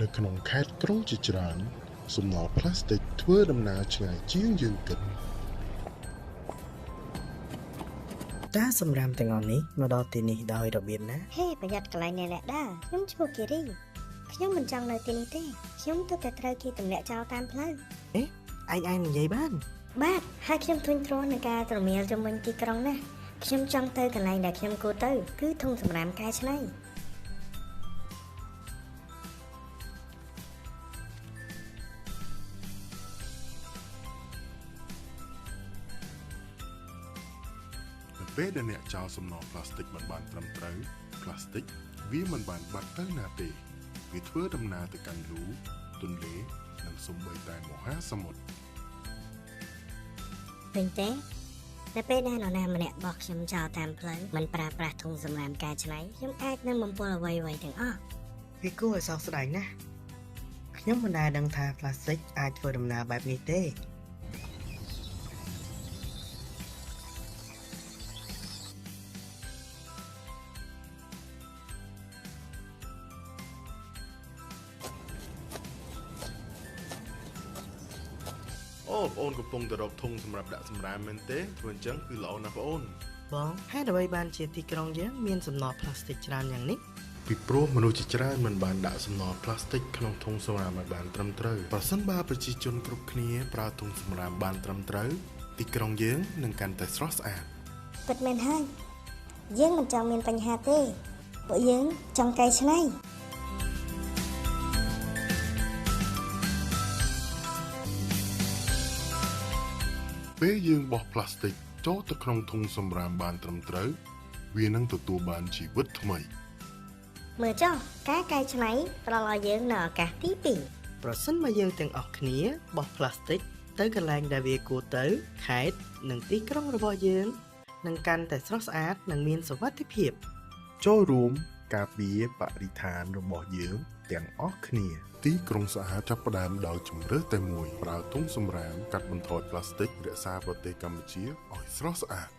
នៅក្នុងខេត្តក្រុងជាច្រើនសំណល់ផ្លាស្ទិកធ្វើដំណើរឆ្ងាយជាងយើងគិតតើសម្រាមទាំងអស់នេះមកដល់ទីនេះដោយរបៀបណាហេប្រយ័ត្នកន្លែងនេះអ្នកដើរខ្ញុំឈ្មោះគិរីខ្ញុំមិនចង់នៅទីនេះទេខ្ញុំទើបតែត្រូវគេទម្លាក់ចោលតាមផ្លូវឯងនិយាយបានបាទហើយខ្ញុំធុញទ្រាន់នឹងការត្រមៀលជំនាញទីក្រុងណាស់ខ្ញុំចង់ទៅកន្លែងដែលខ្ញុំគួរទៅគឺធុងសម្រាមកែច្នៃពេលដែលអ្នកចោលសំណល់ផ្លាស្ទិកមិនបានត្រឹមត្រូវផ្លាស្ទិកវាមិនបានបាត់ទៅណាទេវាធ្វើដំណើរទៅកាន់លូទន្លេនិងសូម្បីតែមហាសមុទ្រឃើញទេតែពេលដែលនរណាម្នាក់បោះខ្ញុំចោលតាមផ្លូវមិនប្រើប្រាស់ធុងសម្រាមកែច្នៃខ្ញុំអាចនឹងបំពុលអ្វីៗទាំងអស់វាគួរឲ្យសោកស្ដាយណាស់ខ្ញុំមិនដែលដឹងថាផ្លាស្ទិកអាចធ្វើដំណើរបែបនេះទេអូបងអូនកំពុងតែរកធុងសម្រាប់ដាក់សម្រាមមែនទេធ្វើអញ្ចឹងគឺល្អណាស់បងអូនបងហេតុអ្វីបានជាទីក្រុងយើងមានសំណល់ផ្លាស្ទិកច្រើនយ៉ាងនេះពីព្រោះមនុស្សជាច្រើនមិនបានដាក់សំណល់ផ្លាស្ទិកក្នុងធុងសម្រាមឲ្យបានត្រឹមត្រូវប្រសិនបើប្រជាជនគ្រប់គ្នាប្រើធុងសម្រាមបានត្រឹមត្រូវទីក្រុងយើងនឹងកាន់តែស្រស់ស្អាតពិតមែនហើយយើងមិនចង់មានបញ្ហាទេពួកយើងចង់កែច្នៃពេលយើងបោះផ្លាស្ទិកចូលទៅក្នុងធុងសម្រាមបានត្រឹមត្រូវវានឹងទទួលបានជីវិតថ្មីមើលចុះការកែច្នៃផ្ដល់ឲ្យយើងនៅឱកាសទី2ប្រសិនបើយើងទាំងអស់គ្នាបោះផ្លាស្ទិកទៅកន្លែងដែលវាគួរទៅខេត្តនិងទីក្រុងរបស់យើងនឹងកាន់តែស្រស់ស្អាតនិងមានសុវត្ថិភាពចូលរួមការពារបរិស្ថានរបស់យើងទាំងអស់គ្នាទីក្រុងស្អាតចាប់ផ្ដើមដោយជំរើសតែមួយប្រើធុងសម្រាមកាត់បន្ថយផ្លាស្ទិករក្សាប្រទេសកម្ពុជាឲ្យស្រស់ស្អាត